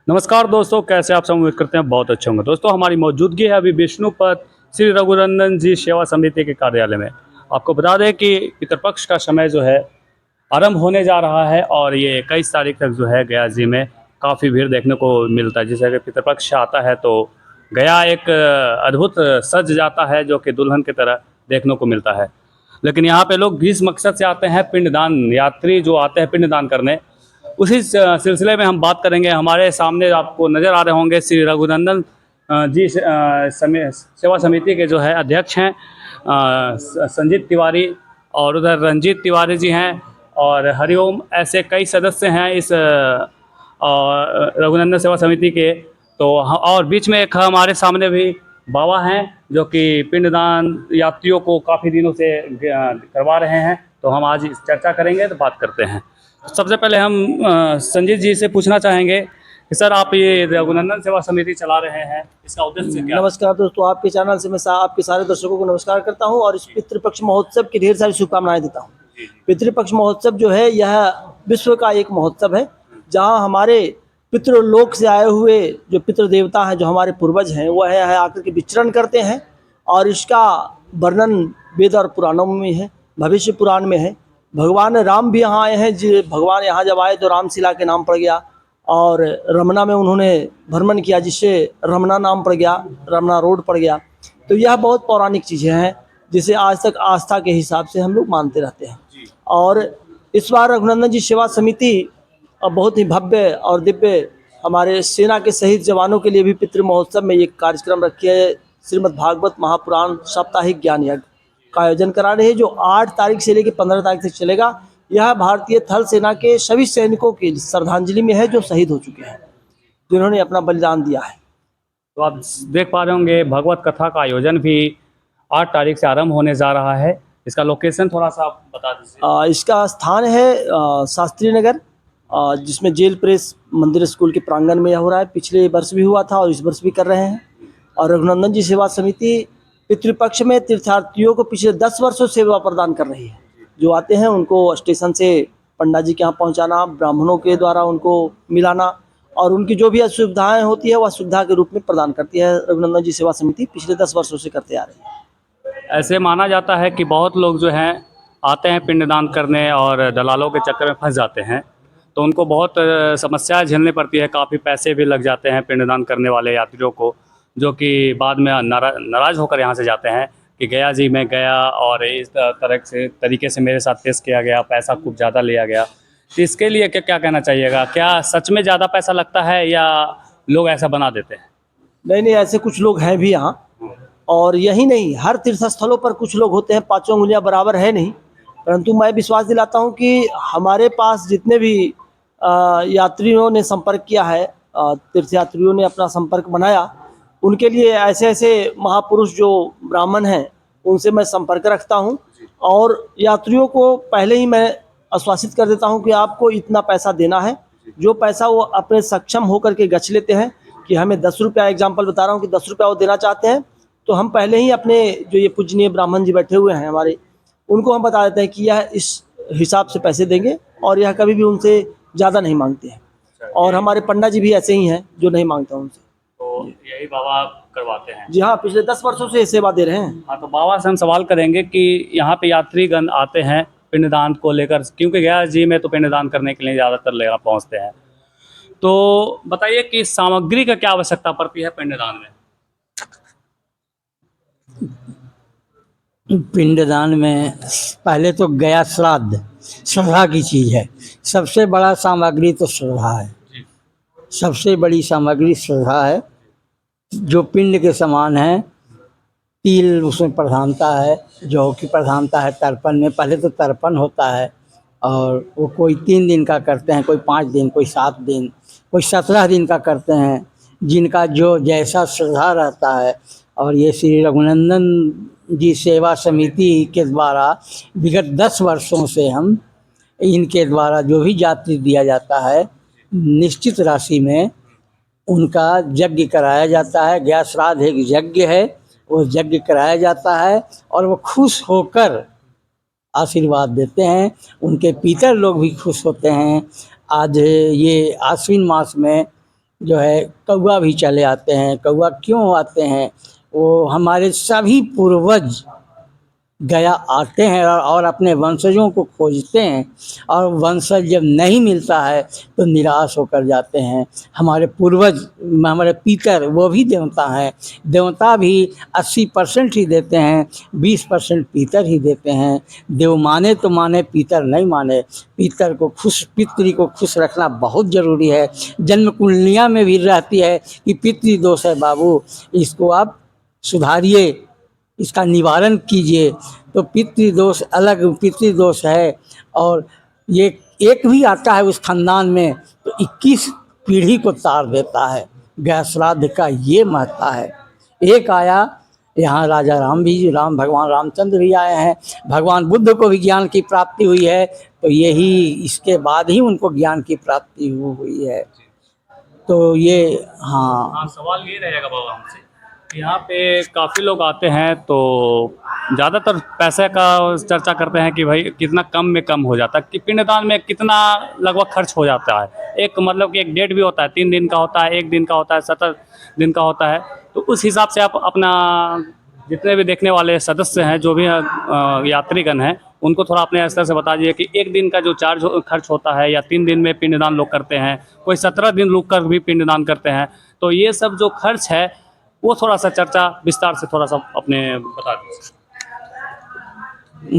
नमस्कार दोस्तों, कैसे आप सब उम्मीद करते हैं बहुत अच्छे होंगे। दोस्तों, हमारी मौजूदगी है अभी विष्णुपद श्री रघुनंदन जी सेवा समिति के कार्यालय में। आपको बता दें कि पितृपक्ष का समय जो है आरंभ होने जा रहा है और ये 21 तारीख तक जो है गया जी में काफ़ी भीड़ देखने को मिलता है। जैसे कि पितृपक्ष आता है तो गया एक अद्भुत सज जाता है जो कि दुल्हन की तरह देखने को मिलता है। लेकिन यहाँ पे लोग किस मकसद से आते हैं, पिंडदान, यात्री जो आते हैं पिंडदान करने, उसी सिलसिले में हम बात करेंगे। हमारे सामने आपको नज़र आ रहे होंगे श्री रघुनंदन जी सेवा समिति के जो है अध्यक्ष हैं संजीत तिवारी, और उधर रंजीत तिवारी जी हैं, और हरिओम, ऐसे कई सदस्य हैं इस रघुनंदन सेवा समिति के। तो और बीच में एक हमारे सामने भी बाबा हैं जो कि पिंडदान यात्रियों को काफ़ी दिनों से करवा रहे हैं। तो हम आज इस चर्चा करेंगे, तो बात करते हैं। सबसे पहले हम संजीत जी से पूछना चाहेंगे कि सर, आप ये रघुनंदन सेवा समिति चला रहे हैं, इसका उद्देश्य क्या है? नमस्कार दोस्तों, आपके चैनल से मैं आपके सारे दर्शकों को नमस्कार करता हूं और इस पितृपक्ष महोत्सव की ढेर सारी शुभकामनाएं देता हूं। पितृपक्ष महोत्सव जो है यह विश्व का एक महोत्सव है जहां हमारे पितृलोक से आए हुए जो पितृ देवता हैं, जो हमारे पूर्वज हैं, वह है आकर के विचरण करते हैं। और इसका वर्णन वेद और पुराणों में है, भविष्य पुराण में है। भगवान राम भी यहाँ आए हैं। भगवान यहाँ जब आए तो रामशिला के नाम पड़ गया और रमना में उन्होंने भ्रमण किया, जिससे रमना नाम पड़ गया, रमना रोड पड़ गया। तो यह बहुत पौराणिक चीज़ें हैं जिसे आज तक आस्था के हिसाब से हम लोग मानते रहते हैं। और इस बार रघुनंदन जी सेवा समिति बहुत ही भव्य और दिव्य हमारे सेना के शहीद जवानों के लिए भी पितृ महोत्सव में एक कार्यक्रम रखी है। श्रीमद् भागवत महापुराण साप्ताहिक ज्ञान यज्ञ का आयोजन करा रहे हैं, जो 8 तारीख से लेकर 15 तारीख तक चलेगा। यह भारतीय थल सेना के सभी सैनिकों की श्रद्धांजलि में है जो शहीद हो चुके हैं, जिन्होंने अपना बलिदान दिया है। तो आप देख पा रहे होंगे भगवत कथा का आयोजन भी 8 तारीख से आरंभ होने जा रहा है। इसका लोकेशन थोड़ा सा आप बता दीजिए। इसका स्थान है शास्त्री नगर, जिसमें जेल प्रेस मंदिर स्कूल के प्रांगण में यह हो रहा है। पिछले वर्ष भी हुआ था और इस वर्ष भी कर रहे हैं। और रघुनंदन जी सेवा समिति पितृपक्ष में तीर्थयात्रियों को पिछले 10 वर्षों सेवा प्रदान कर रही है। जो आते हैं उनको स्टेशन से पंडा जी के यहाँ पहुँचाना, ब्राह्मणों के द्वारा उनको मिलाना और उनकी जो भी असुविधाएं होती है वह सुविधा के रूप में प्रदान करती है। रघुनंदन जी सेवा समिति पिछले 10 वर्षों से करते आ रही है। ऐसे माना जाता है कि बहुत लोग जो हैं आते हैं पिंडदान करने और दलालों के चक्कर में फंस जाते हैं, तो उनको बहुत समस्याएं झेलनी पड़ती है। काफ़ी पैसे भी लग जाते हैं पिंडदान करने वाले यात्रियों को, जो कि बाद में नाराज़ होकर यहाँ से जाते हैं कि गया जी मैं गया और इस तरीके से मेरे साथ पेश किया गया, पैसा खूब ज़्यादा लिया गया। तो इसके लिए क्या कहना चाहिएगा? क्या सच में ज़्यादा पैसा लगता है या लोग ऐसा बना देते हैं? नहीं, ऐसे कुछ लोग हैं भी यहाँ। और यही नहीं, हर तीर्थ स्थलों पर कुछ लोग होते हैं। पांचों उंगलियां बराबर है नहीं, परंतु मैं विश्वास दिलाता हूँ कि हमारे पास जितने भी यात्रियों ने संपर्क किया है, तीर्थयात्रियों ने अपना संपर्क बनाया, उनके लिए ऐसे ऐसे महापुरुष जो ब्राह्मण हैं उनसे मैं संपर्क रखता हूं। और यात्रियों को पहले ही मैं आश्वासित कर देता हूं कि आपको इतना पैसा देना है। जो पैसा वो अपने सक्षम होकर के गछ लेते हैं कि हमें 10 रुपया, एग्जाम्पल बता रहा हूं कि 10 रुपया वो देना चाहते हैं, तो हम पहले ही अपने जो ये पूजनीय ब्राह्मण जी बैठे हुए हैं हमारे, उनको हम बता देते हैं कि यह इस हिसाब से पैसे देंगे और यह कभी भी उनसे ज़्यादा नहीं मांगते हैं। और हमारे पंडा जी भी ऐसे ही हैं जो नहीं मांगते उनसे। तो यही बाबा करवाते हैं? जी हाँ, पिछले 10 वर्षों से सेवा दे रहे हैं। हाँ, तो बाबा से हम सवाल करेंगे कि यहाँ पे यात्रीगण आते हैं पिंडदान को लेकर, क्योंकि गया जी में तो पिंडदान करने के लिए ज़्यादातर लोग पहुँचते हैं। तो बताइए कि सामग्री का क्या आवश्यकता पड़ती है पिंडदान में? पिंडदान में पहले तो गया श्रद्धा की चीज़ है। सबसे बड़ा सामग्री तो श्रद्धा है। सबसे बड़ी सामग्री श्रद्धा है, जो पिंड के समान है। तिल उसमें प्रधानता है, जौ की प्रधानता है तर्पण में। पहले तो तर्पण होता है और वो कोई 3 दिन का करते हैं, कोई 5 दिन, कोई 7 दिन, कोई 17 दिन का करते हैं, जिनका जो जैसा श्रद्धा रहता है। और ये श्री रघुनंदन जी सेवा समिति के द्वारा विगत 10 वर्षों से हम इनके द्वारा जो भी यात्री दिया जाता है, निश्चित राशि में उनका यज्ञ कराया जाता है। गया श्राद्ध एक यज्ञ है, वो यज्ञ कराया जाता है और वो खुश होकर आशीर्वाद देते हैं। उनके पितर लोग भी खुश होते हैं। आज ये आश्विन मास में जो है कौवा भी चले आते हैं। कौवा क्यों आते हैं? वो हमारे सभी पूर्वज गया आते हैं और अपने वंशजों को खोजते हैं, और वंशज जब नहीं मिलता है तो निराश होकर जाते हैं। हमारे पूर्वज, हमारे पितर, वो भी देवता हैं। देवता भी 80% ही देते हैं, 20% पितर ही देते हैं। देव माने तो माने, पितर नहीं माने। पितृ को खुश रखना बहुत ज़रूरी है। जन्म कुंडलियाँ में भी रहती है कि पितृ दोष है बाबू, इसको आप सुधारिए, इसका निवारण कीजिए। तो पितृदोष अलग पितृदोष है, और ये एक भी आता है उस खानदान में तो 21 पीढ़ी को तार देता है। गया श्राद्ध का ये महत्ता है। एक आया यहाँ राजा राम भगवान रामचंद्र भी आए हैं। भगवान बुद्ध को भी ज्ञान की प्राप्ति हुई है, तो यही इसके बाद ही उनको ज्ञान की प्राप्ति हुई है। तो ये हाँ, सवाल ये रहेगा बाबा हमसे, यहाँ पे काफ़ी लोग आते हैं तो ज़्यादातर पैसे का चर्चा करते हैं कि भाई कितना कम में कम हो जाता है, कि पिंडदान में कितना लगभग खर्च हो जाता है। एक मतलब कि एक डेट भी होता है, 3 दिन का होता है, 1 दिन का होता है, 17 दिन का होता है। तो उस हिसाब से आप अपना जितने भी देखने वाले सदस्य हैं, जो भी यात्रीगण हैं, उनको थोड़ा अपने स्तर से बता दीजिए कि 1 दिन का जो खर्च होता है, या 3 दिन में पिंडदान लोग करते हैं, कोई 17 दिन रुक कर भी पिंडदान करते हैं। तो ये सब जो खर्च है वो थोड़ा सा चर्चा विस्तार से थोड़ा सा अपने बता दीजिए।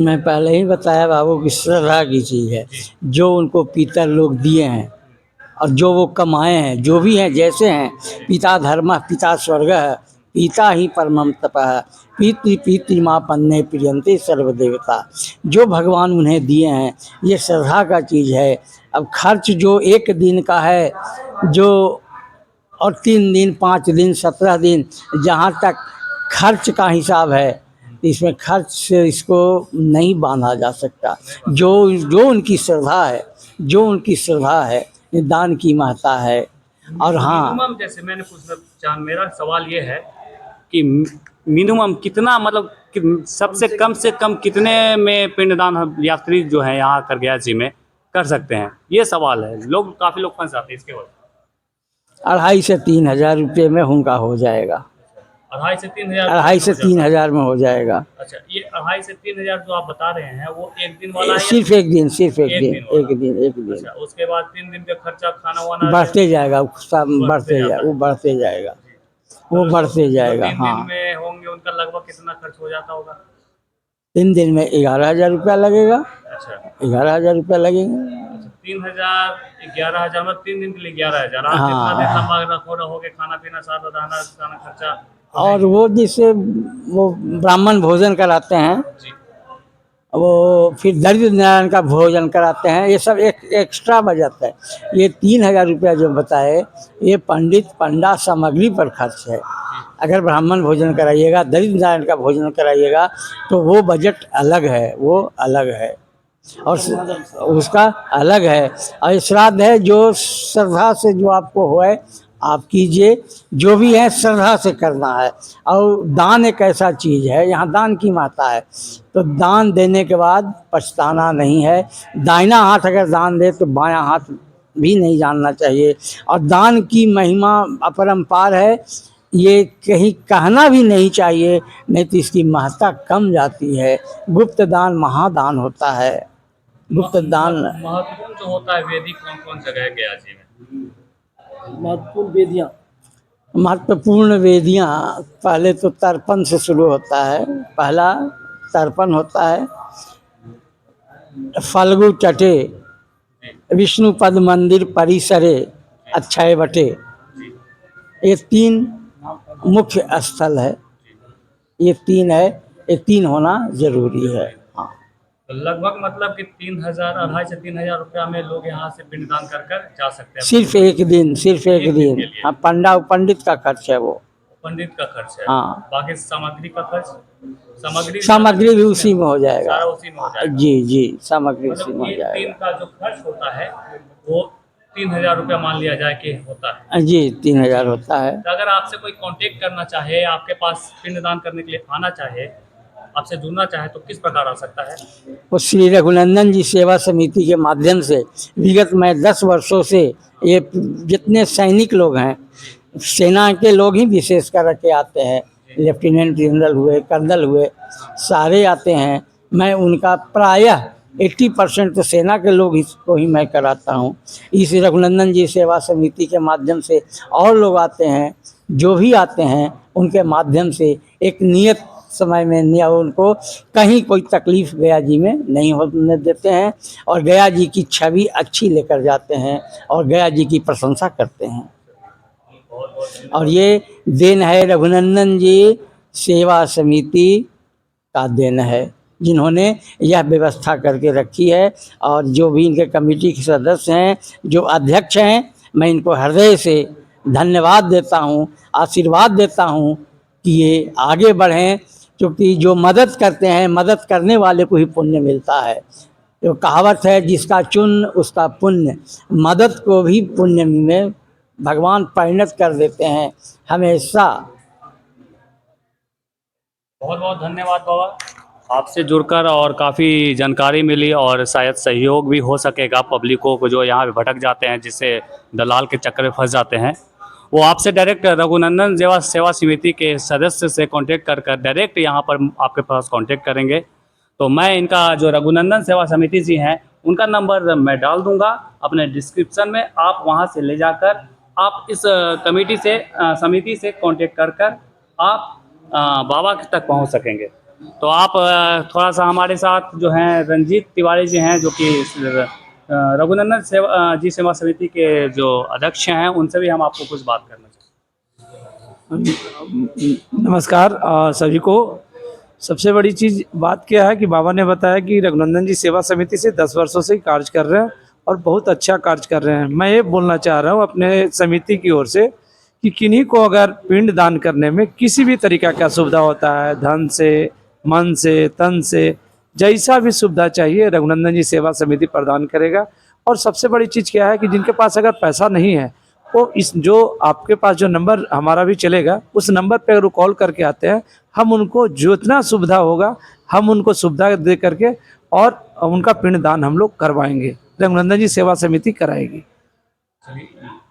मैं पहले ही बताया बाबू कि श्रद्धा की चीज़ है। जो उनको पितर लोग दिए हैं और जो वो कमाए हैं, जो भी हैं जैसे हैं, पिता धर्म पिता स्वर्ग है, पिता ही परमम तपः, पितृमापन्ने प्रियंते सर्वदेवता। जो भगवान उन्हें दिए हैं, ये श्रद्धा का चीज़ है। अब खर्च जो 1 दिन का है, जो और 3 दिन, 5 दिन, 17 दिन, जहाँ तक खर्च का हिसाब है, इसमें खर्च से इसको नहीं बांधा जा सकता। जो उनकी श्रद्धा है, जो उनकी श्रद्धा है, ये दान की महत्ता है। और हाँ, मिनिमम जैसे मैंने पूछना, मेरा सवाल ये है कि मिनिमम कितना, मतलब सबसे कम से कम कितने में पिंडदान यात्री जो है यहाँ कर गया जी में कर सकते हैं, ये सवाल है। काफ़ी लोग फंस जाते हैं इसके वजह। 2,500 से 3,000 रुपये में उनका हो जाएगा। 2,500 से 3,000, 2,500 से 3,000 में हो जाएगा। अच्छा, ये 2,500 से 3,000 जो आप बता रहे हैं वो 1 दिन वाला है? सिर्फ एक दिन, सिर्फ एक दिन, वाला? एक दिन। अच्छा, उसके बाद 3 दिन का खर्चा, खाना वाना बढ़ते जाएगा, सब बढ़ते जाएगा, वो बढ़ते जाएगा, वो बढ़ते जाएगा। 3 हाँ, दिन में होंगे उनका लगभग कितना खर्च हो जाता होगा? 3 दिन में 11,000 रुपया लगेगा। अच्छा, 11,000 रुपया लगेंगे। 3,000, 11,000 मतलब 3 दिन के लिए 11,000। आप हाँ, कितना दिन लंबा रहोगे, खाना पीना साथ रहना खाना खर्चा? और वो जिससे वो ब्राह्मण भोजन कराते हैं, जी, वो फिर दरिद्र नारायण का भोजन कराते हैं, ये सब एक एक्स्ट्रा बजट है। ये 3,000 रुपया जो बताए, ये पंडित पंडा सामग्री पर खर्च है। अगर ब्राह्मण भोजन कराइएगा, दरिद्र नारायण का भोजन कराइएगा, तो वो बजट अलग है, वो अलग है, और उसका अलग है। और श्राद्ध है जो श्रद्धा से जो आपको होए आप कीजिए, जो भी है श्रद्धा से करना है। और दान एक ऐसा चीज़ है, यहाँ दान की महत्ता है, तो दान देने के बाद पछताना नहीं है। दाहिना हाथ अगर दान दे तो बायां हाथ भी नहीं जानना चाहिए। और दान की महिमा अपरंपार है, ये कहीं कहना भी नहीं चाहिए, नहीं तो इसकी महत्ता कम जाती है। गुप्त दान महादान होता है। गुप्त दान महत्वपूर्ण जो होता है वेदिक कौन कौन जगह है गया जी में? महत्वपूर्ण वेदियाँ, महत्वपूर्ण वेदियाँ पहले तो तर्पण से शुरू होता है। पहला तर्पण होता है फल्गु तटे विष्णुपद मंदिर परिसरे अक्षय वटे। ये 3 मुख्य स्थल है, ये 3 है, ये 3 होना जरूरी है। हाँ, तो लगभग मतलब कि 3,000, 2,500 से 3,000 रुपया में लोग यहाँ से पिंडदान कर जा सकते हैं। सिर्फ एक दिन, सिर्फ एक दिन दिन। के लिए। हाँ, पंडित का खर्च है वो। पंडित का खर्च है। हाँ। बाकी सामग्री का खर्च, सामग्री भी उसी में हो जाएगा। सारा उसी में हो जाएगा। जी, सामग्री उसी मतलब में हो एक जाएगा। दिन का जो खर्च होता है वो 3,000 रुपया मान लिया जाए कि होता है। जी, 3,000 होता है। तो अगर आपसे कोई कांटेक्ट करना चाहे, आपके पास पिंडदान करने के लिए आना चाहे, आपसे जुड़ना चाहे तो किस प्रकार आ सकता है? वो श्री रघुनंदन जी सेवा समिति के माध्यम से विगत में 10 वर्षों से ये जितने सैनिक लोग हैं, सेना के लोग ही विशेष कर के आते हैं, लेफ्टिनेंट जनरल हुए, कर्नल हुए, सारे आते हैं। मैं उनका प्रायः 80% तो सेना के लोग इसको ही मैं कराता हूँ। इस रघुनंदन जी सेवा समिति के माध्यम से और लोग आते हैं, जो भी आते हैं उनके माध्यम से एक नियत समय में या उनको कहीं कोई तकलीफ गया जी में नहीं होने देते हैं और गया जी की छवि अच्छी लेकर जाते हैं और गया जी की प्रशंसा करते हैं। और ये देन है रघुनंदन जी सेवा समिति का देन है, जिन्होंने यह व्यवस्था करके रखी है। और जो भी इनके कमेटी के सदस्य हैं, जो अध्यक्ष हैं, मैं इनको हृदय से धन्यवाद देता हूँ, आशीर्वाद देता हूँ कि ये आगे बढ़ें, क्योंकि जो मदद करते हैं, मदद करने वाले को ही पुण्य मिलता है। तो कहावत है, जिसका चुन उसका पुण्य, मदद को भी पुण्य में भगवान परिणत कर देते हैं हमेशा। बहुत बहुत धन्यवाद बाबा, आपसे जुड़कर और काफ़ी जानकारी मिली और शायद सहयोग भी हो सकेगा पब्लिकों को जो यहाँ पे भटक जाते हैं, जिससे दलाल के चक्कर में फंस जाते हैं। वो आपसे डायरेक्ट रघुनंदन सेवा समिति के सदस्य से कांटेक्ट कर डायरेक्ट यहाँ पर आपके पास कांटेक्ट करेंगे। तो मैं इनका जो रघुनंदन सेवा समिति जी हैं, उनका नंबर मैं डाल दूंगा अपने डिस्क्रिप्शन में। आप वहाँ से ले जाकर आप इस कमेटी से समिति से कांटेक्ट कर आप बाबा तक पहुँच सकेंगे। तो आप थोड़ा सा हमारे साथ जो हैं रंजीत तिवारी जी हैं, जो कि रघुनंदन सेवा समिति के जो अध्यक्ष हैं, उनसे भी हम आपको कुछ बात करना चाहते हैं। नमस्कार सभी को। सबसे बड़ी चीज़ बात क्या है कि बाबा ने बताया कि रघुनंदन जी सेवा समिति से 10 वर्षों से कार्य कर रहे हैं और बहुत अच्छा कार्य कर रहे हैं। मैं ये बोलना चाह रहा हूँ अपने समिति की ओर से कि किन्हीं को अगर पिंड दान करने में किसी भी तरीका का सुविधा होता है, धन से, मन से, तन से, जैसा भी सुविधा चाहिए रघुनंदन जी सेवा समिति प्रदान करेगा। और सबसे बड़ी चीज़ क्या है कि जिनके पास अगर पैसा नहीं है, वो इस जो आपके पास जो नंबर हमारा भी चलेगा, उस नंबर पे अगर वो कॉल करके आते हैं, हम उनको जितना सुविधा होगा हम उनको सुविधा दे करके और उनका पिंड दान हम लोग करवाएंगे। रघुनंदन जी सेवा समिति कराएगी।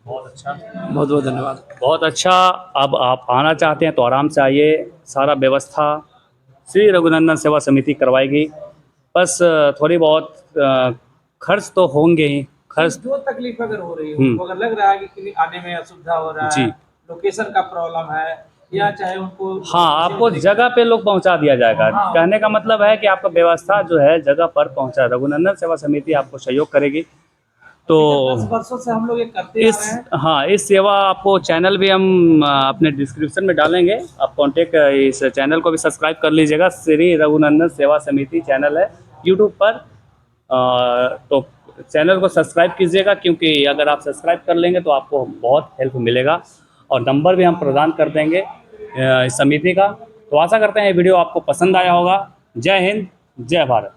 बहुत अच्छा, बहुत बहुत धन्यवाद। बहुत अच्छा। अब आप आना चाहते हैं तो आराम से आइए, सारा व्यवस्था श्री रघुनंदन सेवा समिति करवाएगी। बस थोड़ी बहुत खर्च तो होंगे ही, खर्च जो तकलीफ अगर हो रही है, अगर लग रहा है कि आने में असुविधा हो रहा है, लोकेशन का प्रॉब्लम है, या चाहे उनको, हाँ, आपको जगह पे लोग पहुंचा दिया जाएगा। कहने का मतलब है कि आपका व्यवस्था जो है जगह पर पहुंचा, रघुनंदन सेवा समिति आपको सहयोग करेगी। तो 10 वर्षों से हम लोग ये करते आ रहे हैं। हाँ, इस सेवा आपको चैनल भी हम अपने डिस्क्रिप्शन में डालेंगे। आप कांटेक्ट इस चैनल को भी सब्सक्राइब कर लीजिएगा। श्री रघुनंदन सेवा समिति चैनल है यूट्यूब पर, तो चैनल को सब्सक्राइब कीजिएगा, क्योंकि अगर आप सब्सक्राइब कर लेंगे तो आपको बहुत हेल्प मिलेगा। और नंबर भी हम प्रदान कर देंगे इस समिति का। तो आशा करते हैं ये वीडियो आपको पसंद आया होगा। जय हिंद, जय भारत।